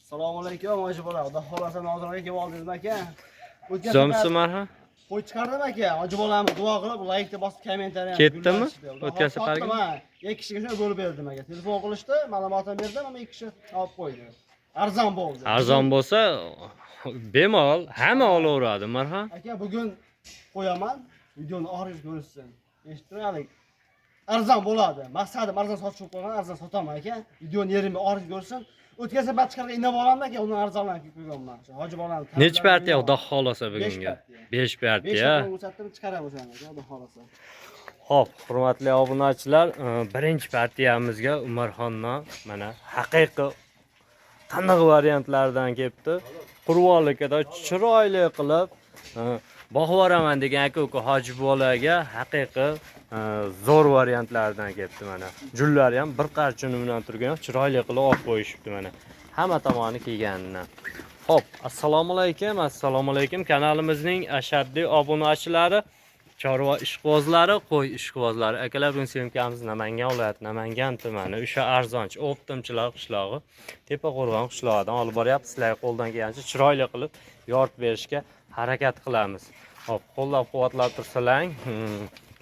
Assalomu alaykum, hoji bola. Xudo xolasa nozirga kelib oldingiz aka. Zomsi marha. Qo'y chiqardim aka. Hoji bolamiz duo qilib, like deb bosib kommentariy. Ketdimi? O'tkazib safarga. Ikki kishiga shuni bo'lib berdim aka. Telefon qilishdi, ma'lumotni berdim, ammo ikki kishi olib qo'ydi. Arzon bo'ldi. Arzon bo'lsa bemalol hamma olaveradi marha. Aka, bugun qo'yaman. Videoni oxiriga ko'rishsin. Eshittiralik. Arzon bo'ladi. Maqsadim arzon sotish qo'ygan, arzon sotaman aka. Videoni yerimga oxiriga ko'rsin. O'tkazib bat chiqargan inab olaman aka, uni arzonlanib qo'yganman. Hoji bolani. Necha partiya xudo xolasa bugunga? 5 partiya. 5 ko'rsatdim, chiqarib o'shaman aka, xudo xolasa. Xo'p, hurmatli obunachilar, birinchi partiyamizga Umarxondan mana haqiqiy taniq variantlardan kelibdi. Qurbonlikda chiroyli qilib boqvoraman degan aka-uka Hoji bolaga haqiqiy zo'r variantlardan kelibdi mana. Jullari ham bir qarchini bilan turgan, chiroyli qilib olib qo'yishibdi mana. Hamma tomoni kelganidan. Xo'p, assalomu alaykum. Kanalimizning ashaddiy obunachilari, chorva ishqibozlari, qo'y ishqibozlari. Akalar, bugun syomkamiz Namangan viloyati, Namangan tumani, o'sha arzonchi Optimchilar qishlog'i, Tepaqo'rg'on qishlog'idan olib boryapmiz. Sizlarga qo'ldan kelgancha chiroyli qilib yoritib berishga harakat qilamiz. Xo'p, qo'llab-quvvatlab tursalang,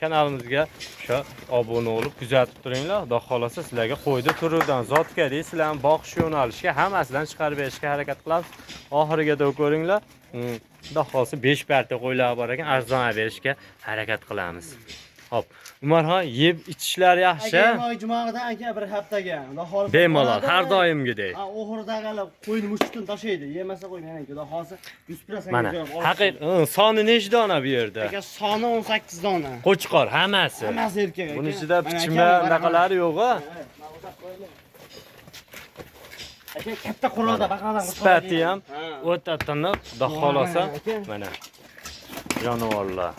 kanalimizga o'sha obuna bo'lib kuzatib turinglar. Xudo xolasa sizlarga qo'ydi turidan zotga deysizlarmi, boqish yo'nalishga hammasidan chiqarib berishga harakat qilamiz. Oxirigacha ko'ringlar. Xudo xolasa 5 partiya qo'ylar bor ekan, arzon berishga harakat qilamiz. Hop, Umarxon yeb ichishlari yaxshi. Aka, jumadan aka bir haftaga. Xudo xolasa. Bemalol, har doimgidek. Ha, oxirida qo'yni mushukdan tashlaydi. Yemasa qo'ymaydi. Xudo xolasa 100% mana haqiqiy soni nechta dona bu yerda? Aka, soni 18 dona. Qo'chqor hammasi. Hammasi erkak aka. Buning ichida pichma naqalari yo'q-a? Aka, katta qurada baqadan sifati ham o'ta tiniq, xudo xolasa. Mana jonivorlar.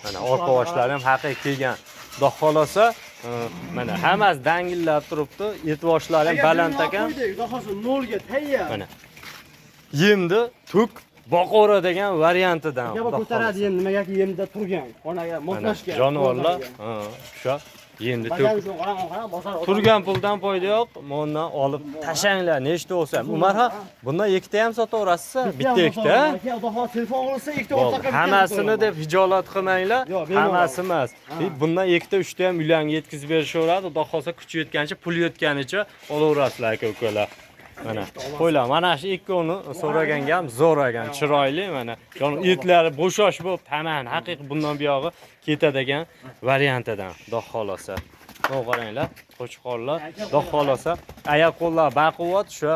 Mana orqa boshlari ham haqiqiy kelgan. Xudo xolasa, mana hammasi dangillab turibdi. Et boshlari ham baland ekan. Xudo xolasa 0 ga tayyor. Mana yemdi, tuk boqora degan variantidan. Aka, bu ko'taradi endi nimagaki yemda turgan. Xonaga moslashgan. Jonivorlar, o'sha yemdi tuk. Turgan puldan foyda yo'q. Bundan olib tashanglar, nechta bo'lsa. Umarxon, bundan ikkita ham sotaverasiz, bitta ikkita. Aka, xudo xolasa telefon qilsa ikkita o'rtaqa. Hammasini deb hijolat qilmanglar. Hammasi emas. Bundan ikkita, uchta ham uylarga yetkazib berishaveradi. Xudo xolasa kuchi yetgancha, pul yetganicha olaverasizlar aka-ukalar. Mana qo'ylar, mana shu ikkovini so'raganga ham zo'r ekan, chiroyli mana. Etlari bo'shash bo'lib, tamam, haqiqiy bundan buyog'i ketadigan variantidan, xudo xolasa. Qaranglar, qo'chqorlar, xudo xolasa, oyoq-qo'llar baquvvat, shu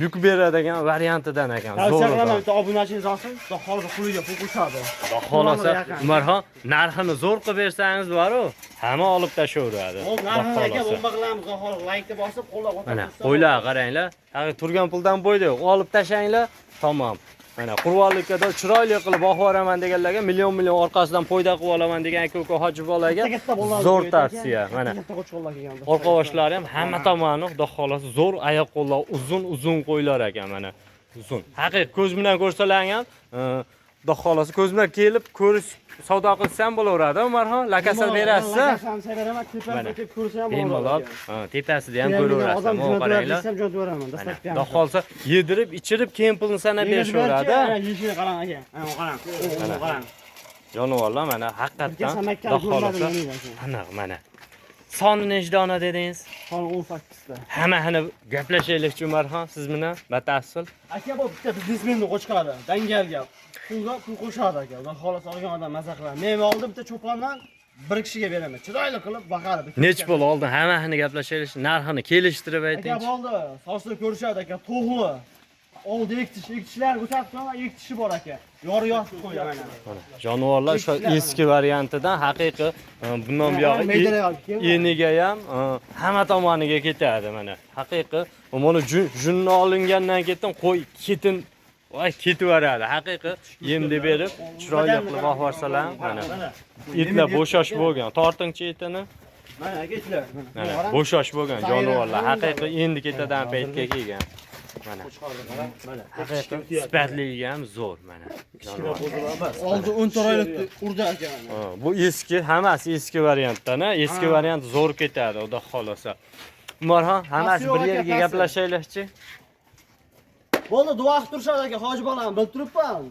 yuk beradigan variantidan ekan, zo'r. Tavsiya obunachingiz olsin, xudo xolasa puliga pul qo'shadi. Xudo xolasa, Umarxon, narxini zo'r qilib bersangiz bor-ku, hamma olib tashaveradi. Narxini aka, bomba qilamiz, xudo xolasa, like-ni bosib, qo'llab-quvvatlab. Mana, qo'ylar qaranglar, haqi turgan puldan foyda yo'q, olib tashanglar, tamom. Mana qurvonlikda chiroyli qilib boqvoraman deganlarga million orqasidan foyda qilib olaman degan aka-uka Hoji bolaga zo'r tavsiya. Mana orqa boshlari ham hamma tomoni xudo xolasa zo'r, oyoq-qo'llar uzun qo'ylar ekan mana. Uzun. Haqiqiy ko'z bilan ko'rsalang ham xudo xolasa ko'z bilan kelib ko'rish savdo qilsam bo'laveradi. Umarxon, lakasal berasiz. Lakasal beraman, tepasiga kelib ko'rsam bo'ladi. Tepasida ham ko'raverasiz. Odam qaranglar. Xudo xolasa yedirib, ichirib, keyin pulni sanab berishaveradi. Yeyishini qarang aka. Qarang. Jonivorlar mana haqiqatdan xudo xolasa aniq mana. Soni nechta dona dedingiz? Soni 18 ta. Hammani gaplashaylik Umarxon, siz bilan batafsil. Aka, bu bitta biznesmenni qo'chqadi. Dangal gap. Pulga pul qo'shadi aka. Xudo xolasa olgan odam maza qiladi. Men oldim bitta cho'pondan bir kishiga beraman. Chiroyli qilib baqarib. Nech pul oldin hammani gaplashaylik, narxini kelishtirib ayting. Aka, bo'ldi. Sosni ko'rishadi aka, to'g'li. Oldi ikkishlar ko'rsatib qo'yaman, ikki kishi bor aka. Yori yotib qo'yaman mana. Jonivorlar shu eski variantidan haqiqiy bundan buyog'i eniga ham hamma tomoniga ketadi mana. Haqiqiy mana junni olingandan keyin qo'y ketin ketaveradi. Haqiqiy yemni berib, chiroyli qilib oqvarsalar mana. Etlar bo'shash bo'lgan, tortingchi etini. Mana aka etlar. Mana bo'shash bo'lgan jonivorlar. Haqiqiy endi ketadigan paytga kelgan. Mana. Haqiqiy sifatligi ham zo'r mana. Oldi 10 to'raylik urdi aka. Bu eski, hammasi eski variantdan, eski variant zo'r ketadi, xudo xolasa. Umarxon, hammasi bir yerga gaplashaylikchi. Bo'ldi, duo qilib turishadi aka, hoji bolam, bilib turibman.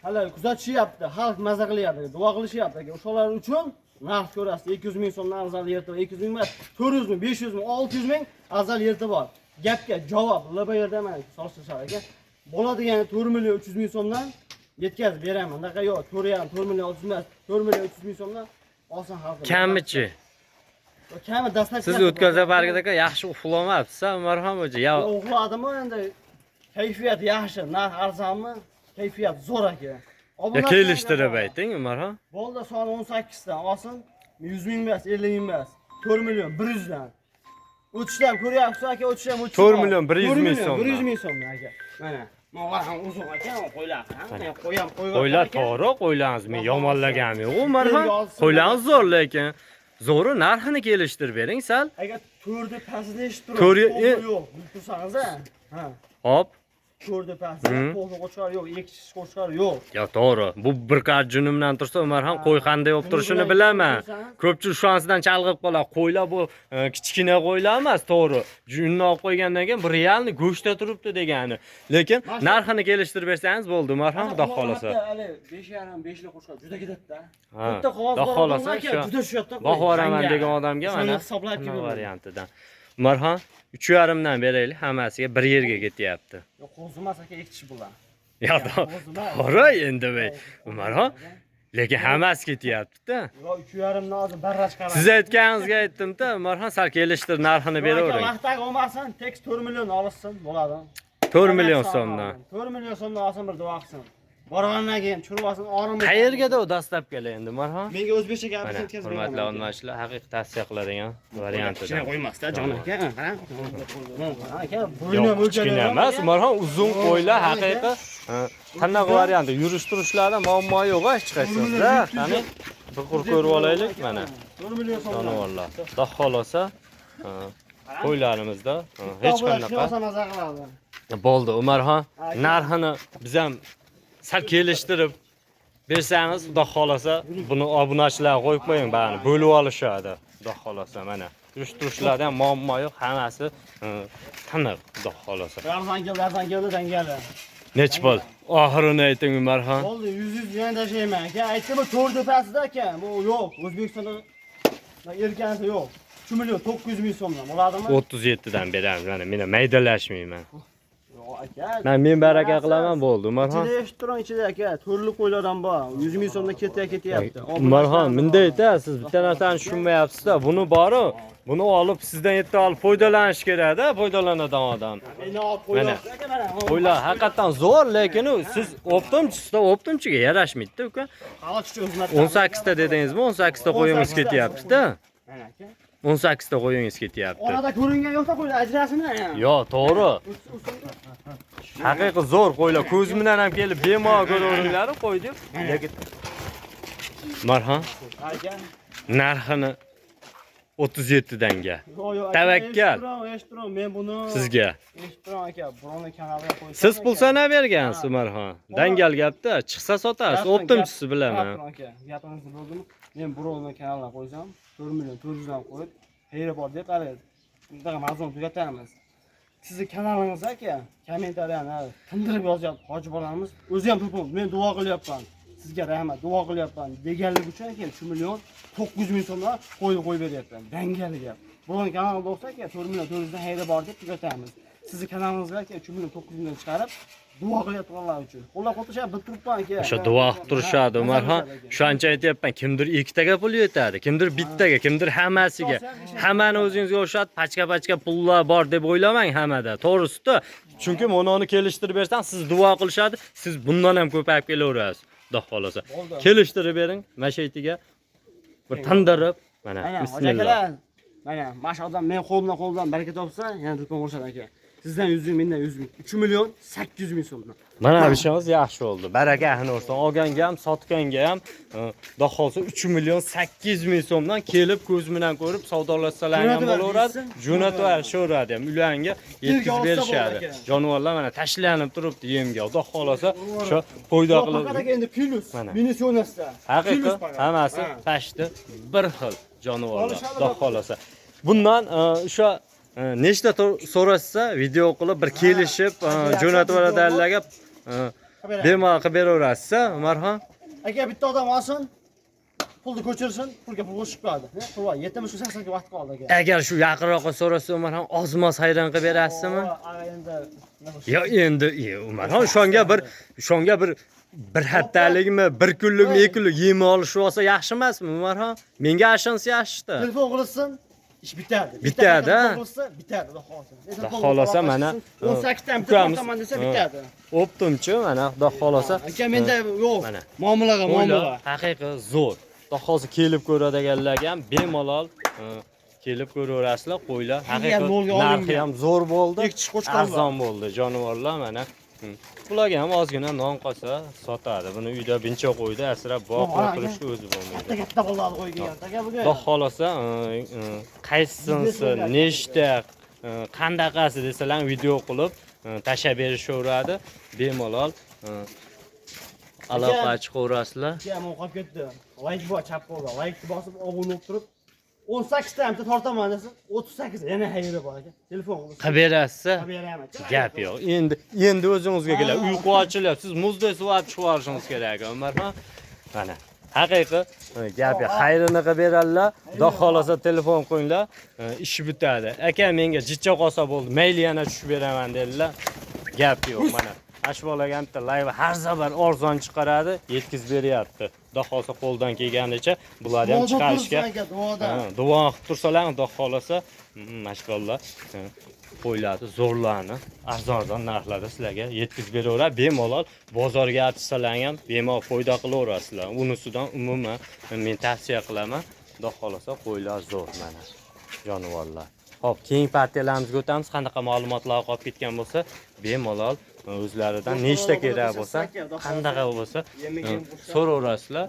Hali kuzatishyapti, xalq maza qilyapti, duo qilishyapti aka. O'shalar uchun narx ko'rasiz, 200 ming so'mdan afzal yerda, 200 ming emas, 400 ming, 500 ming, 600 ming afzal yerda bor. Gapga javob LB yerda mana solishtirishar aka. Bo'ladigan 4 million 300 ming so'mdan yetkazib beraman. Unaqa yo'q, 4 million 600 emas, 4 million 300 ming so'mdan olsin xalq. Kamichi. Kami dastlab Siz o'tgan safargidagi yaxshi uxlamabsiz, Umarxon aka. Ya uxladimmi endi? Kayfiyat yaxshi, narx arzonmi? Kayfiyat zo'r aka. ya kelishtirib ayting, Umarxon. Bo'ldi, son 18 dan olsin. 100 ming emas, 50 ming emas. 4 million 100 dan. O'tishdan ko'ryapsiz aka, o'tishdan o'tish. 4 million 100 ming so'm. 100 ming so'm aka. Mana. Mana ham uzun aka, qo'ylar. Men qo'yam, Qo'ylar to'g'ri, qo'ylarimiz men yomonlaganim yo'q, Umarxon. Qo'ylarimiz zo'r lekin zo'ri narxini kelishtirib bering sal. Agar 4 pastida eshitib To'rni- yo'q, bilib tursangiz ha. Hop. 4 pastida qo'lga qo'chqar yo'q, ekishsiz qo'chqar yo'q. Ya to'g'ri. Bu bir qat junimdan tursa, Umarxon qo'y qanday olib turishini bilaman. Ko'pchilik shunisidan chalg'ib qoladi. Qo'ylar bu kichkina qo'ylar emas, to'g'ri. Junni olib qo'ygandan keyin bir realni go'shtda turibdi degani. Lekin narxini kelishtirib bersangiz bo'ldi, Umarxon, xudo xolasa. Hali 5,5 5 qo'chqar juda ketadi-da. Ha, Bitta qog'oz xudo xolasa juda tushadi-da. Bog' boraman degan odamga mana hisoblab bu variantidan. Umarxon 3,5 dan beraylik, hammasiga bir yerga ketyapti. Yo'q, qo'zimas aka ektish bular. Ya to'g'ri endi Umarxon. Lekin hammasi ketyapti-da. Yo'q, 3,5 dan hozir barrach qarang. Siz aytganingizga aytdim-da, Umarxon sal kelishtir narxini beravering. Vaqtdagi olmasin, tekst 4 million olsin, bo'ladi. 4 million so'mdan. 4 million so'mdan olsin, bir duo qilsin. Borgandan keyin tushirib olsin, orimay. Qayerga-da u dastlabki endi, Umarxon? Menga o'zbekcha gapni Mana, yetkazib hurmatli obunachilar, haqiqiy tavsiya qiladigan variantidan. Kichkina qo'ymasda, jon aka. Qarang. Aka, Yo'q, kichkina emas, Umarxon uzun qo'ylar haqiqiy qanaqa varianti, yurish-turishlarda muammo yo'q hech qaysida. Qani bir qur ko'rib olaylik mana. 4 million so'm. Jonivorlar. Xudo xolasa, qo'ylarimizda hech qanaqa maza qiladi. bo'ldi, Umarxon. Narxini biz ham sal kelishtirib bersangiz, xudo xolasa, buni obunachilarga qo'yib qo'ying, ba'ni bo'lib olishadi. Xudo xolasa mana. Yurish-turishlarda ham muammo yo'q, hammasi tiniq, xudo xolasa. Arzon keldi, dangali. Nech pul? Oxirini ayting, Umarxon. Bo'ldi, 100 yana tashlayman aka. Aytdim, bu 4 tepasida aka. Bu yo'q, O'zbekistonda erkanisi yo'q. 3 million 900 ming so'mdan bo'ladimi? 37 dan beramiz, mana meni maydalashmayman. Yo'q aka. Men baraka qilaman, bo'ldi, Umarxon. Ichida eshittiring, ichida aka, turli qo'ylardan bor. 100 ming so'mdan ketyapti. Umarxon, mendayda siz bitta narsani tushunmayapsiz-da. Buni bori, buni olib sizdan yerda olib foydalanish kerak-da, foydalanadigan odam. Mana. Qo'ylar haqiqatan zo'r, lekin siz optimchisizda, optimchiga yarashmaydi-da, uka. 18 ta dedingizmi? 18 ta qo'yingiz ketyapti-da. Mana aka. 18 ta qo'yingiz ketyapti. Orada ko'ringan yo'qsa qo'ylar ajrasini. Yo'q, to'g'ri. Haqiqiy zo'r qo'ylar. Ko'z bilan ham kelib bemalol ko'raveringlar, qo'ydik. Lekin Umarxon, Aka. narxini 37 danga. Yo'q, Tavakkal. Eshittiring, men buni Sizga. eshittiring aka, birovni kanaliga qo'ysam. Siz pul sanab bergansiz, Umarxon. Dangal gapda, chiqsa sotasiz, optimchisi bilaman. Aka, gapingizni bo'ldimi? Men birovni kanaliga qo'ysam, 4 million 400 dan qo'yib, xayri bor deb qaraydi. Bundaqa mavzuni tugatamiz. Sizni kanalingiz aka, kommentariyani tindirib yozyapti, hoji bolamiz. O'zi ham to'pim, men duo qilyapman. Sizga rahmat, duo qilyapman deganlik uchun aka 3 million 900 ming so'mdan qo'yib beryapman. Dangali gap. Birovni kanalida bo'lsa aka 4 million 400 dan xayri bor deb tugatamiz. Sizni kanalingizga aka 3 million 900 mingdan chiqarib duo qilyaptilar uchun. Qo'llab qo'yishab bilib turibman aka. O'sha duo qilib turishadi, Umarxon. Shuncha aytyapman, kimdir ikkitaga pul yetadi, kimdir bittaga, kimdir hammasiga. Hammani o'zingizga o'xshat, pachka-pachka pullar bor deb o'ylamang hammada. To'g'risi-da. Chunki mononi kelishtirib bersang, siz duo qilishadi, siz bundan ham ko'payib kelaverasiz. Xudo xolasa. Kelishtirib bering, mashaytiga bir tandirib, mana bismillah. Mana, mashqdan men qo'ldan baraka topsa, yana do'kon bo'ladi aka. Sizdan 100 ming, mendan 100 ming. 3 million 800 ming so'mdan. Mana bu ishimiz yaxshi bo'ldi. Barakahini ursin. Olganga ham, sotganga ham, xudo xolsa 3 million 800 ming so'mdan kelib ko'z bilan ko'rib savdolashsalar ham bo'laveradi. Jo'natib berishaveradi ham. Ularga yetkazib berishadi. Jonivorlar mana tashlanib turibdi yemga. Xudo xolasa shu foyda qiladi. Faqat endi plus, minus yo'nasda. Haqiqiy hammasi tashdi bir xil jonivorlar. Xudo xolasa. Bundan o'sha nechta so'rashsa video qilib bir kelishib jo'natib yuboradilarga bemalol qilib beraverasiz Umarxon. Aka bitta odam olsin, pulni ko'chirsin, pulga pul qo'shib qo'yadi. Pul 70-80 ga vaqt qoldi aka. Agar shu yaqinroqqa so'rasa Umarxon ozmoz hayron qilib berasizmi? Yo endi Umarxon shonga bir haftalikmi, bir kunlikmi, 2 kunlik yem olishib olsa yaxshi emasmi Umarxon? Menga ashonsa yaxshi-da. Telefon qilsin, ish bitadi. Bitadi. Bitadi, Xudo xolasa mana 18 ta bitta desa bitadi. Optimchi mana Xudo xolasa. Aka menda yo'q. Mana Muomalaga muomala. Haqiqiy zo'r. Xudo xolasa kelib ko'radiganlarga ham bemalol kelib ko'raverasizlar, qo'ylar. Haqiqiy narxi ham zo'r bo'ldi. Arzon bo'ldi jonivorlar mana. Bularga ham ozgina non qolsa sotadi. Buni uyda bincha qo'ydi, asrab boqib o'tirishga o'zi bo'lmaydi. Katta qo'llarni qo'ygan aka buga. Xudo xolasa qaysinisi, nechta, qandaqasi desalar video qilib tashlab berishaveradi. Bemalol aloqa chiqaverasizlar. Aka, men qolib ketdi. Like bor, chap qo'lda. Like bosib obuna bo'lib turib 18 ta bitta tortaman desa 38 yana hayri bor aka. Telefon qilib. Qilib berasiz? Qilib beraman. Gap yo'q. Endi o'zingizga keladi. Uyqu ochilib, siz muzdek suv olib chiqarishingiz kerak, Umarxon. Mana haqiqiy gap yo'q. Xayrini qilib beradilar. Xudo xolasa telefon qo'yinglar, ish bitadi. Aka menga jichcha qolsa bo'ldi, mayli yana tushib beraman dedilar. Gap yo'q mana. Ashbolaga bitta live har safar arzon chiqaradi, yetkazib beryapti. Xudo xolasa qo'ldan kelganicha bularni ham chiqarishga duo qilib tursalar, Xudo xolasa mashg'ullar qo'yiladi, zo'rlarni arzon narxlarda sizlarga yetkazib beraveradi. Bemalol bozorga atsalar ham bemalol foyda qilaverasizlar. Unisidan umuman men tavsiya qilaman. Xudo xolasa qo'ylar zo'r mana. Jonivorlar. Xo'p, keyingi partiyalarimizga o'tamiz. Qanaqa ma'lumotlar qolib ketgan bo'lsa, bemalol o'zlaridan nechta kerak bo'lsa, qanaqa bo'lsa so'raverasizlar.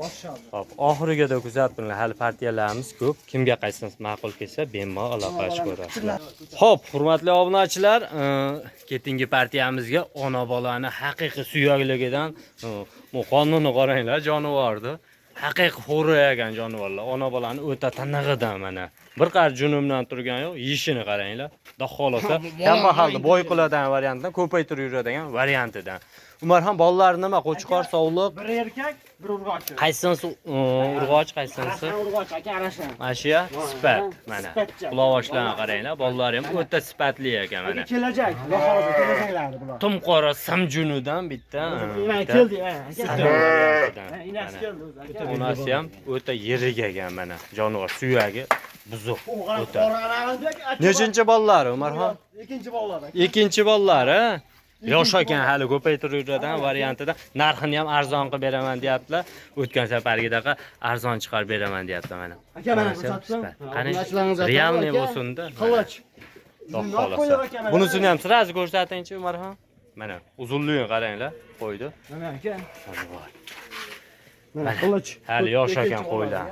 Xo'p, oxirigacha kuzatinglar. Hali partiyalarimiz ko'p. Kimga qaysinisi ma'qul kelsa, bemalol aloqa chiqaverasizlar. Xo'p, hurmatli obunachilar, ketingi partiyamizga ona bolani haqiqiy suyagligidan qonunni qaranglar, jonivordi. Haqiqiy xo'rayagan jonivorlar. Ona bolani o'ta tanig'idan mana. Bir qar junumdan turgan yo'q, yeyishini qaranglar. Xudo xolasa, kambag'alni boy qiladigan variantdan ko'paytirib yuradigan variantidan. Umarxon bolalar nima? Qo'chqor, sovliq. Bir erkak, bir urg'och. Qaysinisi urg'och, qaysinisi? Urg'och aka arashan. Mashiya sifat mana. Quloqlarni qaranglar, bolalar ham o'ta sifatli ekan mana. Kelajak, Xudo xolasa kelajaklari bular. Tumqora samjunidan bitta. Keldi, aka. Inasi keldi o'zi aka. Onasi ham o'ta yirik ekan mana. Jonivor suyagi buzuq. O'ta. Nechinchi bolalari Umarxon? Ikkinchi bolalar aka. Ikkinchi bolalari yosh ekan, hali ko'paytirib yuradigan variantida narxini ham arzon qilib beraman deyaptilar. O'tgan safargidaqa arzon chiqarib beraman deyapti mana. Aka mana ko'rsatdim. Qani realniy bo'lsin-da. Qilich. Bunisini ham sirazi ko'rsatingchi Umarxon. Mana uzunligini qaranglar, qo'ydi. Mana aka. Mana qilich. Hali yosh ekan qo'ylar.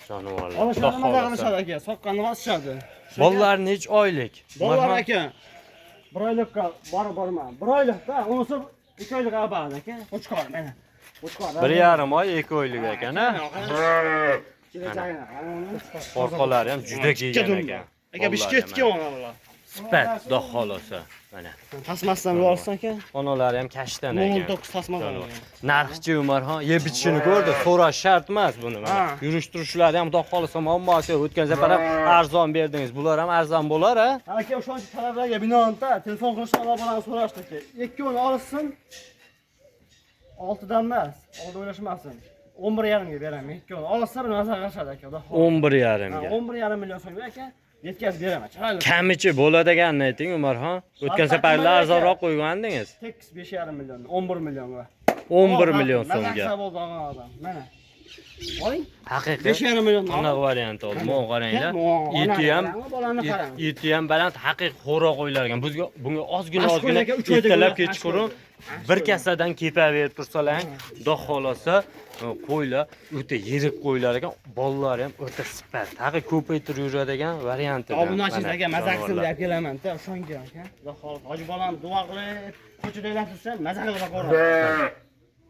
Jonivorlar. Xudo xolasa aka, soqqanni osishadi. Bolalar nech oylik? Bolalar aka. 1 oylikka borman. 1 oylikda, unisi 2 oylik abad aka. Qo'chqor mana. Qo'chqor. 1,5 oy, 2 oylik ekan, ha? Orqalari ham juda kelgan ekan. Aka bishketga onalar. Sifat, Xudo xolasa. Mana. Tasmasdan olsan aka. Onalari ham kashtan ekan. 19 tasmadan. Narxchi Umarxon yeb ichishini ko'rdi. So'rash shart emas buni mana. Yurish-turishlari ham Xudo xolasa muammosi. O'tgan safar ham arzon berdingiz. Bular ham arzon bo'lar-a? Aka o'shancha talablarga binoan-da telefon qilishdan onalarni so'rashdi aka. Ikkovini olsin. 6 dan emas. Oldi o'ylashmasin. 11,5 ga beraman. Ikkovini olsa bir nazar qilishadi aka. 11,5 ga. 11,5 million so'm aka. Yetkazib beraman. Chiroyli. Kamichi bo'ladiganini ayting Umarxon. O'tgan safarlar arzonroq qo'ygandingiz. Tekis 5,5 million, 11 millionga. 11 million so'mga. Mana. Oling. Haqiqiy 5,5 million. Anaqa variant oldi. Mo'g'on qaranglar. Eti ham baland, haqiqiy xo'roq qo'ylar ekan. Bunga ozgina ertalab kechqurun bir kasadan kepaverib tursalar, Xudo xolasa qo'ylar o'ta yirik qo'ylar ekan. Bolalar ham o'ta sifat. Haqiqiy ko'paytirib yuradigan varianti. Obunachilarga maza qilsin deb kelaman-da, o'shanga aka. Xudo xolasa hoji bolam duo qilib, ko'chada aylantirsa maza qilib qo'yadi.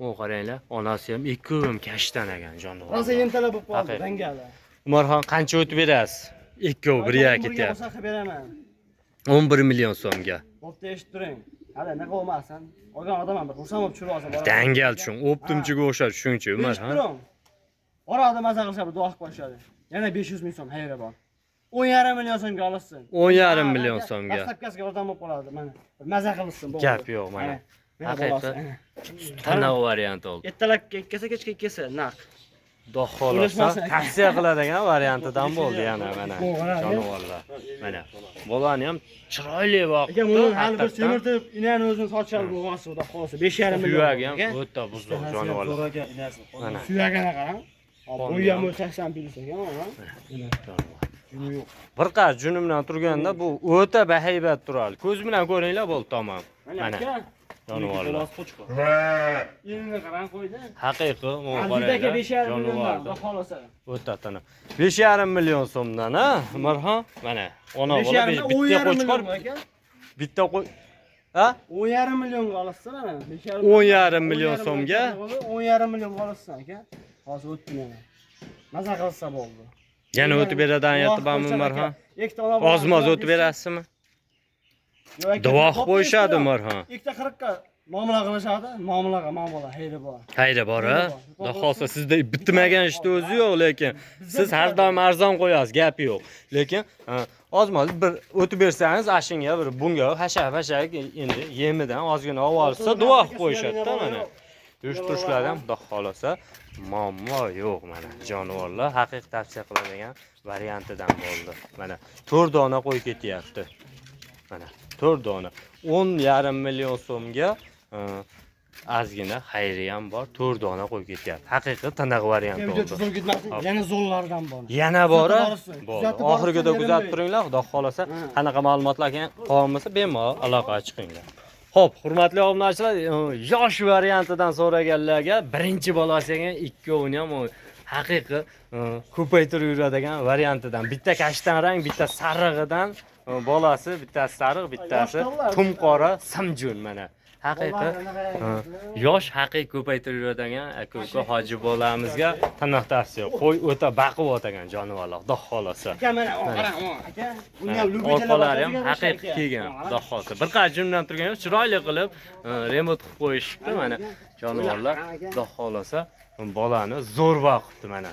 O qaranglar, onasi ham ikkovim kashtan ekan jonivorlar. Hozir yentalab bo'lib qoldi, dangalar. Umarxon qancha o'tib berasiz? Ikkovi birga Birga ketyapti. bo'lsa qilib beraman. 11 million so'mga. Bo'pti, eshitib turing. Hali nima qilmasan? Olgan odamman bir xursand bo'lib tushirib olsam. Dangal tushun, o'ptimchiga o'xshar tushunchi, Umar, Eshitib ha? turing. Orada maza qilishadi, duo qilib qo'yishadi. Yana 500 ming so'm hayra bor. 10,5 million so'mga olsin. 10,5 million so'mga. Dastlabkasiga yordam bo'lib qoladi mana. Bir maza qilsin bo'ldi. Gap yo'q mana. Haqiqat tanlov varianti oldi. Ertalab kelsa, kechga kelsa, naq. Xudo xolasa tavsiya qiladigan variantidan bo'ldi yana mana. Jonivorlar. Mana. Bolani ham chiroyli boqdi. Aka, buni hali bir semirtib, inani o'zini sochadi bo'lg'ansi, xudo xolasa 5,5 million. Suyagi ham o'ta buzuq jonivorlar. Mana. Suyagini qarang. Bo'yi ham 80 plyus ekan, Bir qar junim bilan turganda bu o'ta bahaybat turadi. Ko'z bilan ko'ringlar bo'ldi tamom. Mana. Jonivorlar. Endi qarang qo'ydi. Haqiqiy Aka 5,5 million, jonivorlar. xudo xolasa. O'ta tana. 5,5 million so'mdan, ha? Umarxon, mana. Ona bola bitta qo'chqor, bitta qo'y. Ha? 10,5 millionga olasiz mana. 10,5 million so'mga. 10,5 millionga olasiz aka. Hozir o'tdi mana. Maza qilsa bo'ldi. Yana o'tib beradigan yetibami Umarxon? Ozmoz o'tib berasizmi? Duo qo'yishadi Umarxon. Ikkita 40 ga muomala qilishadi. Muomala hayri bor. Hayri bor, ha? Xudo xolsa sizda bitmagan ishni o'zi yo'q, lekin siz har doim arzon qo'yasiz, gap yo'q. Lekin ozmoz bir o'tib bersangiz, ashinga bir bunga hasha-hasha endi yemidan ozgina olib olsa, duo qo'yishadi-da mana. Uyushtirishlar ham Xudo xolasa muammo yo'q mana. Jonivorlar haqiqiy tavsiya qiladigan variantidan bo'ldi. Mana 4 dona qo'y ketyapti. Mana 4 dona 10,5 million so'mga ozgina xayri ham bor, 4 dona qo'y ketyapti. Haqiqiy tiniq variant bo'ldi. Yana zo'llardan bor. Yana bor. Oxirgida kuzatib turinglar, Xudo xolasa qanaqa ma'lumotlar qolmasa bemalol aloqaga chiqinglar. Xo'p, hurmatli obunachilar, yosh variantidan so'raganlarga birinchi bolasiga ikkovini ham haqiqiy ko'paytirib yuradigan variantidan. Bitta kashtan rang, bitta sarig'idan bolasi, bittasi sariq, bittasi qumqora simjun mana. Haqiqiy yosh haqiqiy ko'paytirib yuradigan aka-uka hoji bolamizga taniq tavsiya. Qo'y o'ta baquvvat o'tagan jonivorlar, Xudo xolasa. Aka mana qarang, aka. Bunga ham orqalari ham haqiqiy kelgan, Xudo xolasa. Bir qancha jumdan turgan, chiroyli qilib remont qilib qo'yishibdi mana jonivorlar. Xudo xolasa bolani zo'r boqibdi mana.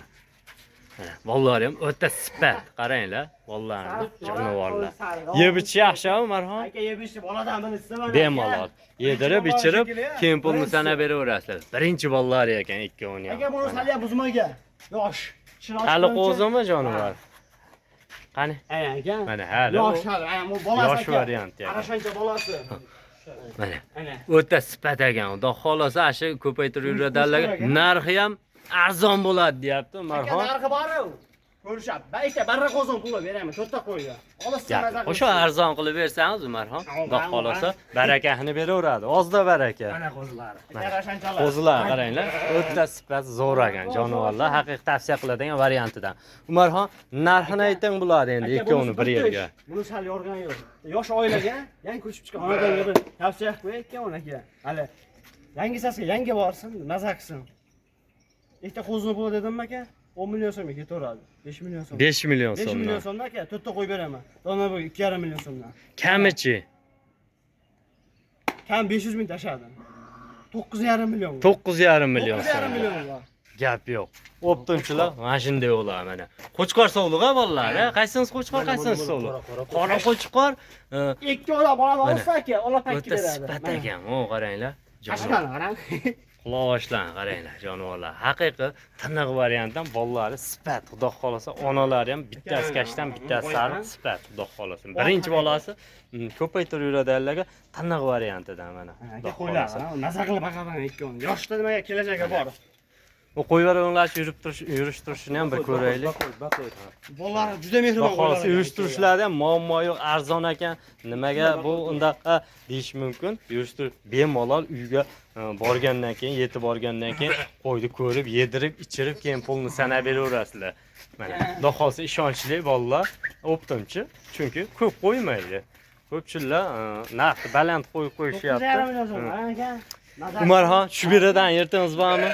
Vallahi ham o'ta sifat. Qaranglar, vallahi jonivorlar. Yeb ichish yaxshimi, Marhon? Aka yeb ichish boladan bilsa mana. Bemalol. Yedirib, ichirib, keyin pulni sanab beraverasizlar. Birinchi bolalar ekan ikkovini ham. Aka buni hali ham buzmagan. Yosh. Hali qo'zimi jonivor? Qani? Aka. Mana hali. Yosh hali, bu bolasi. Yosh variant yani. Qarashuncha bolasi. Mana. O'ta sifat ekan. Xudo xolasa shu ko'paytirib yuradilarga narxi ham arzon bo'ladi, deyapti Marhon. Narxi bor-ku. Ko'rishab, bayka barra qo'zon pul beraman, to'rtta qo'yga. Olasiz. O'sha arzon qilib bersangiz Umarxon, Xudo xolasa barakasini beraveradi. Ozda baraka. Mana qo'zlar. Qo'zlar qaranglar, o'ta sifat zo'r ekan jonivorlar, haqiqiy tavsiya qiladigan variantidan. Umarxon, narxini ayting bo'ladi endi ikkovini bir yerga. Buni sal yorgan yo'q. Yosh oilaga, yangi ko'chib chiqqan onalarga bir tavsiya qo'yay ikkoviniga. Hali yangi sasga yangi borsin, maza qilsin. Ikkita qo'zini pul dedim aka, 10 million so'mga ketaveradi. 5 million so'm. 5 million so'm. 5 million so'mdan aka, to'rtta qo'y beraman. Dona bu 2,5 million so'mdan. Kamichi? Kam 500 ming tashadi. 9,5 million. 9,5 million 9,5 million bor. Gap yo'q. O'ptimchilar mana shunday bo'ladi mana. Qo'chqor sovliq-a bolalar, qaysingiz qo'chqor, qaysingiz sovliq? Qora qo'chqor. Ikki ola bola olsa aka, ola pakki O'ta beradi. sifat ekan, qaranglar. Qashqani qarang. Quloqoshlar qaranglar, jonivorlar. Haqiqiy tiniq variantdan bolalari sifat. Xudo xolasa onalari ham bittasi kashtan, bittasi sariq sifat. Xudo xolasa. Birinchi bolasi ko'paytirib yuradilarga tiniq variantidan mana. Xudo xolasa. Nazar qilib baqaman ikkovini. Yoshda nimaga kelajagi bor. O qo'yvaringlar yurishtirishini ham bir ko'raylik. Bolalar juda mehribon qo'ylar. Yurishtirishlarda ham muammo yo'q, arzon ekan. Nimaga bu undaqa deyish mumkin? Yurishtirish bemalol uyga borgandan keyin, yetib borgandan keyin qo'yni ko'rib, yedirib, ichirib, keyin pulni sanab beraverasizlar. Mana, xudo xolsa ishonchli bolalar o'ptimchi, chunki ko'p qo'ymaydi. Ko'pchilar narxni baland qo'yib qo'yishyapti. Umarxon, shu biradan yirtimiz bormi?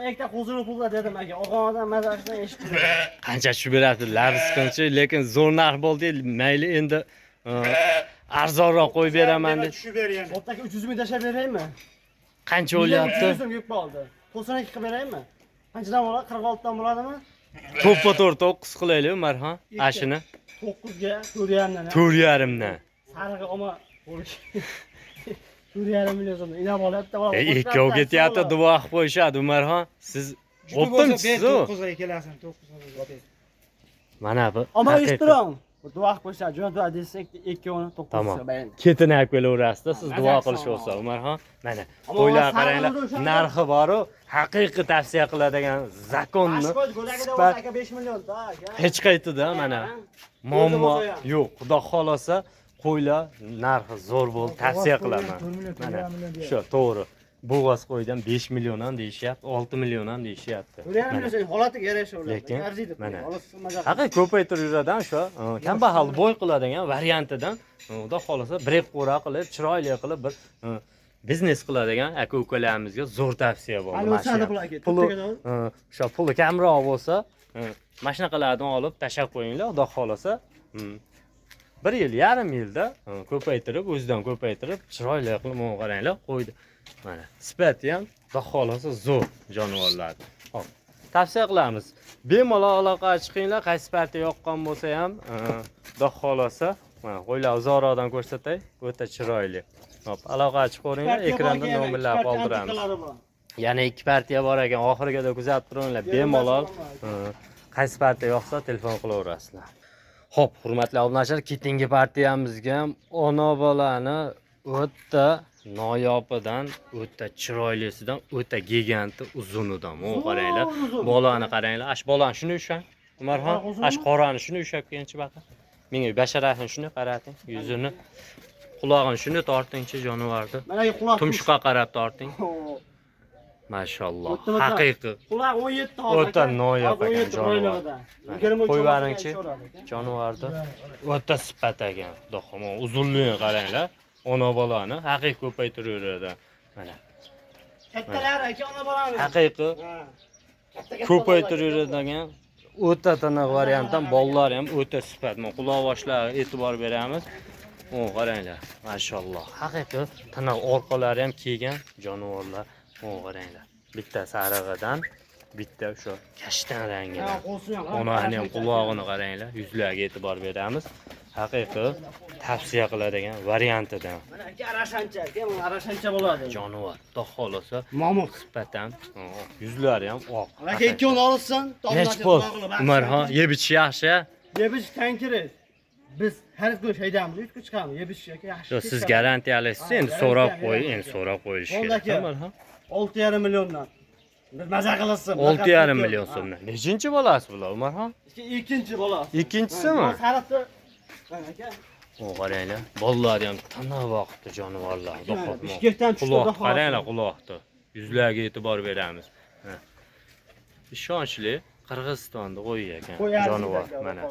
Ikkita qo'zini pulda dedim aka. Og'amadan mazashidan eshitdim. Qancha shu beradi? Labi siqinchi, lekin zo'r narx bo'ldi. Mayli endi arzonroq qo'yib beraman deb. Tushib bergan. O'rtaga 300 ming tashlab beraymi? Qancha o'lyapti? 300 ming yeb qoldi. 92 qilib beraymi? Qanchadan bo'ladi? 46 dan bo'ladimi? To'ppa to'g'ri 9 qilaylik Umarxon. Ashini 9 ga 4,5 dan. 4,5 dan. Sarig'i olma. 4,5 million so'm. Inab olyapti. Ikkov ketyapti, duo qilib qo'yishadi Umarxon. Siz o'ptimsiz u? 9 ga kelasan, 9 ga. Mana bu. Ammo eshittirang. Duo qilib qo'yishadi. Jo'na duo desak, ikkovini 9 Tamam. ga bayan. Ketini olib kelaverasizda, siz duo qilish bo'lsa Umarxon. Mana qo'ylar qaranglar, narxi bor-u, haqiqiy tavsiya qiladigan zakonni sifat aka 5 million da aka. hech qaytida mana muammo yo'q. Xudo xolasa qo'ylar narxi zo'r bo'ldi, tavsiya qilaman. Mana shu to'g'ri. Bo'g'oz qo'ydan 5 million ham deyishyapti, 6 million ham deyishyapti. 4,5 million holatiga yarasha ular. Lekin Arziydi. mana haqiqiy ko'paytirib yuradigan o'sha kambag'al bo'y qiladigan variantidan xudo xolasa brep qo'ra qilib, chiroyli qilib bir biznes qiladigan aka-ukalarimizga zo'r tavsiya bo'ldi. Puli o'sha puli kamroq bo'lsa, mana shunaqalardan olib tashab qo'yinglar, xudo xolasa 1,5 yilda ko'paytirib, o'zidan ko'paytirib, chiroyli qilib mana qaranglar, qo'ydi. Mana sifati ham xudo xolasa zo'r jonivorlar. Hop. Tavsiya qilamiz. Bemalol aloqaga chiqinglar, qaysi partiya yoqqan bo'lsa ham, xudo xolasa, mana qo'ylar uzoqroqdan ko'rsatay, o'ta chiroyli. Hop, aloqaga chiqaveringlar, ekranda nomerlarni qoldiramiz. Yana 2 partiya bor ekan, oxirigacha kuzatib turinglar. Bemalol qaysi partiya yoqsa telefon qilaverasizlar. Xo'p, hurmatli obunachilar, keyingi partiyamizga ham ona bolani o'ta noyobidan, o'ta chiroylisidan, o'ta giganti uzunidan. Mana qaranglar, bolani qaranglar. Ash bolani shuni ushlang. Umarxon, ash qorani shuni ushlab kelganchi baqa. Menga basharasini shuni qarating, yuzini, qulog'ini shuni tortingchi jonivorni. Mana bu quloq. Tumshuqqa qarab torting. Mashalloh. Haqiqiy. Quloq 17 hozir. O'ta noyob ekan jonivor. Qo'yvaringchi jonivorni. O'ta sifat ekan. Xudo xohlasa uzunligini qaranglar. Ona bolani haqiqiy ko'paytirib yuradi. Mana. Kattalari aka ona bolani. Haqiqiy ko'paytirib yuradigan o'ta tiniq variantdan bolalar ham o'ta sifat. Mana quloq boshlariga e'tibor beramiz. O, qaranglar. Mashalloh. Haqiqiy tiniq orqalari ham kelgan jonivorlar. O, qaranglar. Bitta sarig'idan, bitta o'sha kashtan rangidan. Onani ham qulog'ini qaranglar, yuzlariga e'tibor beramiz. Haqiqiy tavsiya qiladigan variantidan. Mana aka arashancha aka, mana arashancha bo'ladi. Jonivor, xudo xolasa, Mamut. sifatan, yuzlari ham oq. Aka ikkovini olsan, Nech pul? Umarxon, yeb ichish yaxshi. Yebish tankiris. Biz har kun shaydamiz, 3 kun chiqamiz, yebish aka yaxshi. Yo, siz garantiyalisiz, endi so'rab qo'y, endi so'rab qo'yish kerak. Umarxon, 6,5 milliondan. Biz maza qilsin. 6,5 million so'mdan. Nechinchi bolasi bular, Umarxon? Ikkinchi bola. Ikkinchisimi? Sariqni. Aka. O, qaranglar, bolalar ham tana vaqtda jonivorlar, xudo xohlasa. Bishkekdan tushdi. Quloq, qaranglar quloqni. Yuzlariga e'tibor beramiz. Ishonchli Qirg'izistonda qo'y ekan jonivor mana.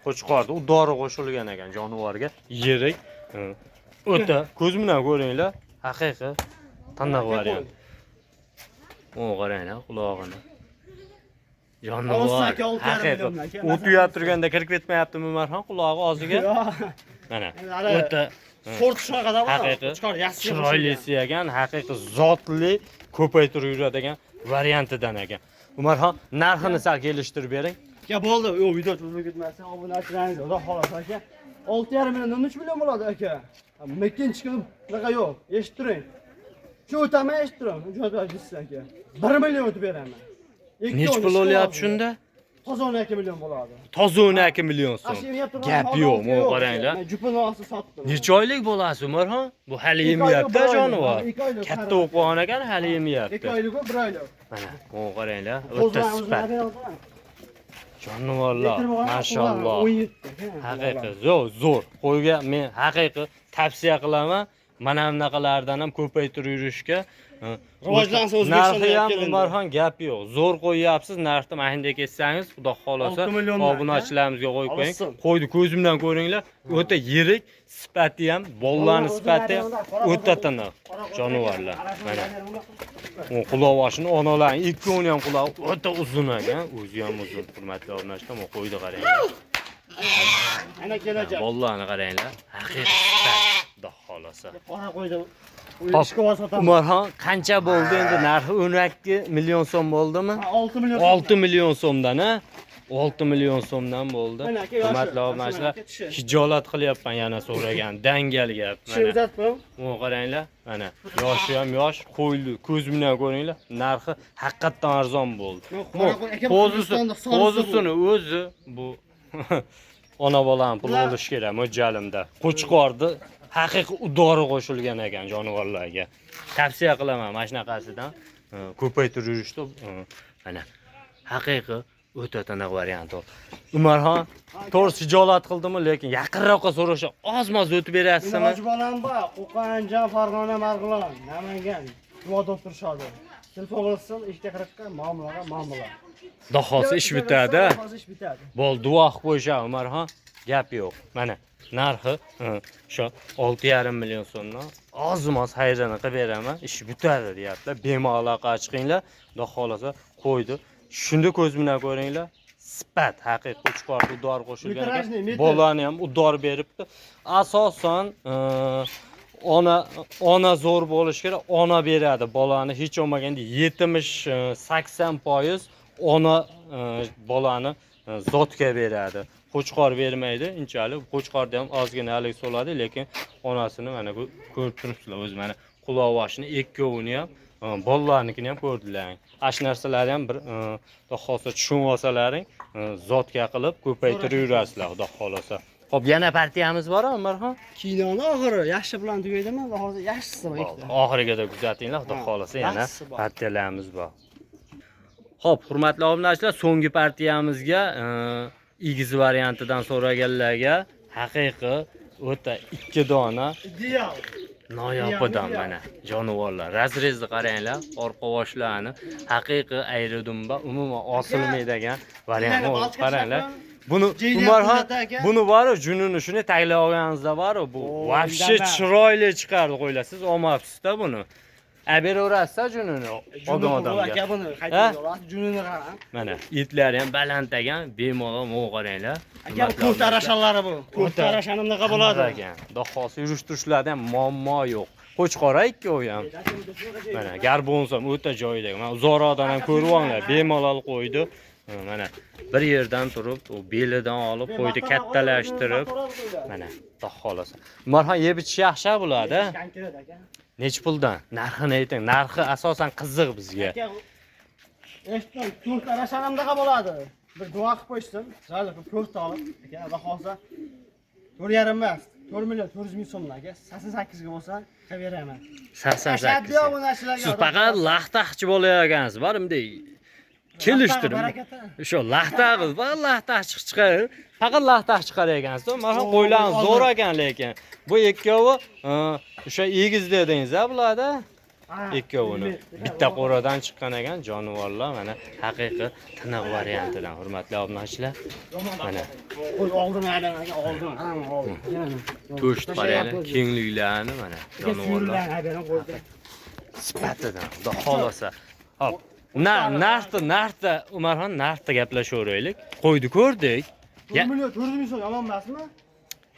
Qo'chqorda u dori qo'shilgan ekan jonivorga. Yirik, o'ta ko'z bilan ko'ringlar, haqiqiy tana variant. O, qaranglar quloqini. Jonivor haqiqiy. U tuyab turganda kirib ketmayaptimi Umarxon qulog'i og'ziga? Mana o'ta So'rtishga qadar haqiqiy chiroylisi ekan, haqiqiy zotli ko'paytirib yuradigan variantidan ekan. Umarxon, narxini sal kelishtirib bering. Ya bo'ldi, yo'q, video cho'zib ketmasin, obunachilaringiz, xudo xolasa aka. 6,5 milliondan 3 million bo'ladi aka. Ikkinchi kun bunaqa yo'q, eshitib turing. Shu o'taman eshitib turing, jo'da deysiz aka. 1 million o'tib beraman. Nech pul olyapti shunda? Toza 12 million bo'ladi. Toza 12 million so'm. Gap yo'q, mana qaranglar. Jupini osti sotdim. Necha oylik bolasi Umarxon? Bu hali yemayapti jonivor. Katta o'qon ekan, hali yemayapti. 2 oylik va 1 oylik. Mana, mana qaranglar, o'ta sifat. Jonivorlar, mashalloh. Haqiqiy zo'r. Qo'yga men haqiqiy tavsiya qilaman. mana bunaqalardan ham ko'paytirib yurishga Rivojlansa O'zbekistonda narxi ham kelindi. Umarxon gap yo'q. Zo'r qo'yyapsiz, narxni mana shunday ketsangiz, xudo xolasa 6 milliondan, obunachilarimizga qo'yib qo'ying. Olsin. Qo'ydi ko'zimdan ko'ringlar, o'ta yirik, sifati ham, bollarning sifati ham o'ta tiniq. Jonivorlar. Mana u quloqboshini onalarning ikkovini ham quloqi o'ta uzun ekan, o'zi ham uzun. Hurmatli obunachilar, mana qo'ydi qaranglar. Ana kelajak. Bollarni qaranglar, haqiqiy sifat, xudo xolasa. Qora qo'ydi. Hop, Ishga bosib o'tamiz. Umarxon qancha bo'ldi endi narxi 12 million so'm bo'ldimi? 6 million. 6 million so'mdan a? 6 million so'mdan bo'ldi. Mana aka, yoshi. Hurmatli obunachilar, Mana aka, tishi. hijolat qilyapman yana so'ragan, dangal gap. Tishi Mana. uzatib. Mana qaranglar, mana yoshi ham yosh, qo'ydi, ko'z bilan ko'ringlar, narxi haqiqatdan arzon bo'ldi. Pozisini o'zi bu ona bolam pul olish kerak mo'ljalimda. Qo'chqorni haqiqiy udori qo'shilgan ekan jonivorlarga. Tavsiya qilaman mana shunaqasidan ko'paytirib yurishni. Mana haqiqiy o'ta tiniq variant u. Umarxon to'g'ri hijolat qildimi, lekin yaqinroqqa so'rashsa ozmoz o'tib berasizmi? Iloji bolam bor. Qo'qon, Andijon, Farg'ona, Marg'ilon, Namangan. Duoda turishadi. Telefon qilsin, ishga kirib muomala. Dahosi ish bitadi. Hozir ish bitadi. Bol duo qilib qo'yishadi Umarxon. Gap yo'q. Mana narxi shu 6,5 million so'mdan ozmoz hayrini qilib beraman. Ish bitadi deyaptilar. Bemalol aloqa chiqinglar. Xudo xolasa qo'ydi. Shunda ko'z bilan ko'ringlar. Sifat haqiqiy qo'chqor udor qo'shilgan ekan. Bolani ham udor beribdi. Asosan ona zo'r bo'lish kerak. Ona beradi bolani hech bo'lmaganda 70-80% ona bolani zotga beradi. Qo'chqor bermaydi. Unchalik qo'chqorda ham ozginalik soladi, lekin onasini mana ko'rib turibsizlar o'zi mana quloqboshini ikkovini ham bolalarnikini ham ko'rdilar. Ash narsalarni ham bir xudo xolasa tushunib olsalaring, zotga qilib ko'paytirib yurasizlar, xudo xolasa. Xo'p, yana partiyamiz bor-a, Umarxon? Kinoni oxiri yaxshi bilan tugaydimi? Hozir yaxshisi bor ikkita. Oxiriga kuzatinglar, xudo xolasa yana yaxshisi bor. partiyalarimiz bor. Xo'p, hurmatli obunachilar, so'nggi partiyamizga igiz variantidan so'raganlarga haqiqiy o'ta 2 dona Ideal. noyobidan mana jonivorlar. Razrezni qaranglar, orqa boshlarini haqiqiy ayridumba, umuman osilmaydigan variant. Qaranglar. Buni Umarxon, buni bor, jununi shuni taglab olganingizda bor, bu vobshe chiroyli chiqardi qo'ylar. Siz olmabsiz-da buni. Beraverasiz jununi olgan odamga. Aka buni qaytib olasiz, jununi qarang. Mana itlari ham balandtagan, bemalol mo'g' qaranglar. Aka bu ko'ft arashanlari bu. Ko'ft arashani bunaqa bo'ladi. Dahosi yurishtirishlarda ham muammo yo'q. Qo'chqora ikkovi ham. Mana garbons ham o'ta joyida. Mana uzoqroqdan ham ko'rib olinglar, bemalol qo'ydi. Mana bir yerdan turib, u belidan olib qo'ydi, kattalashtirib. Mana xudo xolasa. Umarxon yeb ichish yaxshi bo'ladi. Nech puldan? Narxini ayting. Narxi asosan qiziq bizga. Aka eshitdim, ko'ft arashani bunaqa bo'ladi. Bir duo qilib qo'ysin. Zali ko'ft olib, aka xudo xolasa 4,5 emas, 4 million 400 ming so'mdan aka 88 ga bo'lsa qilib beraman. 88. Obunachilarga Siz faqat laxtaqchi bo'layotgansiz, bor bunday kelishtirib. Shu laxtaqi, va laxtaq chiqar. Faqat laxtaq chiqar ekansiz. Mana qo'ylarni zo'r ekan lekin. Bu ikkovi o'sha egiz dedingiz-a bularda? Ikkovini. Bitta qo'radan chiqqan ekan jonivorlar, mana haqiqiy tiniq variantidan, hurmatli obunachilar. Mana qo'y oldim aka, oldim. to'sht qaranglar, kengliklarni mana jonivorlar. Sifatidan, xudo xolasa. Hop. Narxda Umarxon narxda gaplashaveraylik. Qo'ydi ko'rdik. 4 million 400 ming so'm yomon emasmi?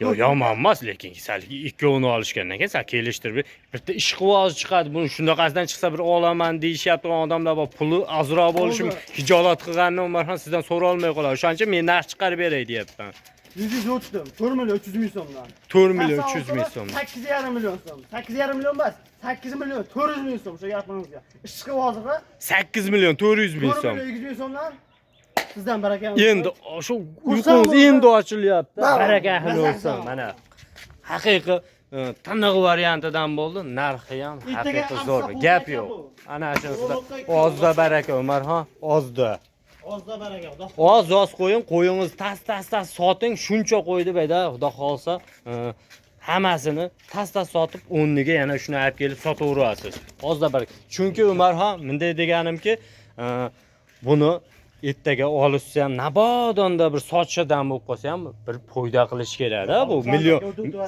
Yo, yomon emas, lekin sal ikkovini olishgandan keyin sal kelishtirib bitta ish qivoz chiqadi. Buni shundaqasidan chiqsa bir olaman deyishyapti odamlar bor. Puli azroq bo'lishi, hijolat qilganini Umarxon sizdan so'ra olmay qoladi. O'shaning uchun men narx chiqarib beray deyapman. 100 o'tdim. 4 million 300 ming so'mdan. 4 million 300 ming so'm. 8,5 million so'm. 8,5 million emas, 8 million 400 ming so'm. O'sha gapingizga. Ish qivoziga 8 million 400 ming 4 so'm. million 200 ming so'mdan sizdan baraka. Endi shu uyqungiz endi ochilyapti. Barakah bo'lsin. Mana haqiqiy tiniq variantidan bo'ldi. Narxi ham haqiqiy zo'r. Gap yo'q. Ana shunisi ozda baraka Umarxon, ozda. Ozda baraka. Oz qo'ying, qo'yingiz tas soting, shuncha qo'ydi bayda, xudo xolsa hammasini tas sotib, o'rniga yana shuni olib kelib sotaverasiz. Hozir bir. Chunki Umarxon bunday deganimki, buni ertaga olishsa ham nabodonda bir sochchadan bo'lib qolsa ham bir foyda qilish kerak-da. Bu million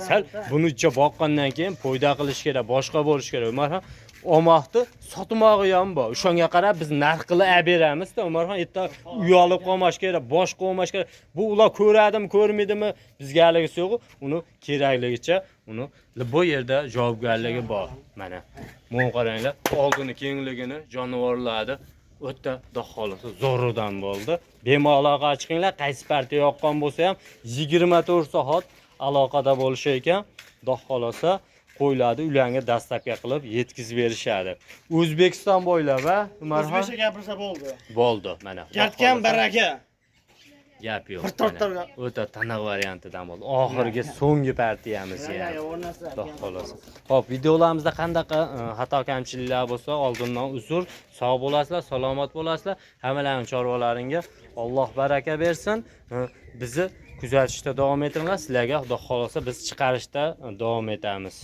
sal bunicha boqqandan keyin foyda qilish kerak, boshqa bo'lish kerak. Umarxon omoqni sotmog'i ham bor. O'shanga qarab biz narx qilib olib beramiz-da. Umarxon erta uyalib qolmash kerak, boshqa olmash kerak. Bu ular ko'radimi, ko'rmaydimi, bizga haligi yo'q. Uni kerakligicha uni bu yerda javobgarligi bor. Mana. Mana qaranglar, oldini kengligini jonivorlarni o'ta xohlasa zo'ridan bo'ldi. Bemalol aloqa chiqinglar, qaysi partiya yoqqan bo'lsa ham 24 soat aloqada bo'lish ekan. Xudo xolasa qo'ylarni ularga dastavka qilib yetkazib berishadi. O'zbekiston bo'ylab va Umarxon O'zbekcha gapirsa bo'ldi. bo'ldi mana. Gapgan baraka. Gap yo'q. Bir tortlarga. O'ta taniq variantidan bo'ldi. Oxirgi so'nggi partiyamiz ham. Xudo xolasa. Xo'p, videolarimizda qanday xato kamchiliklar bo'lsa, oldindan uzr. Sog' bo'lasizlar, salomat bo'lasizlar. Hammalaring chorvalaringga Alloh baraka bersin. Bizni kuzatishda davom etinglar. Sizlarga Xudo xolasa biz chiqarishda davom etamiz.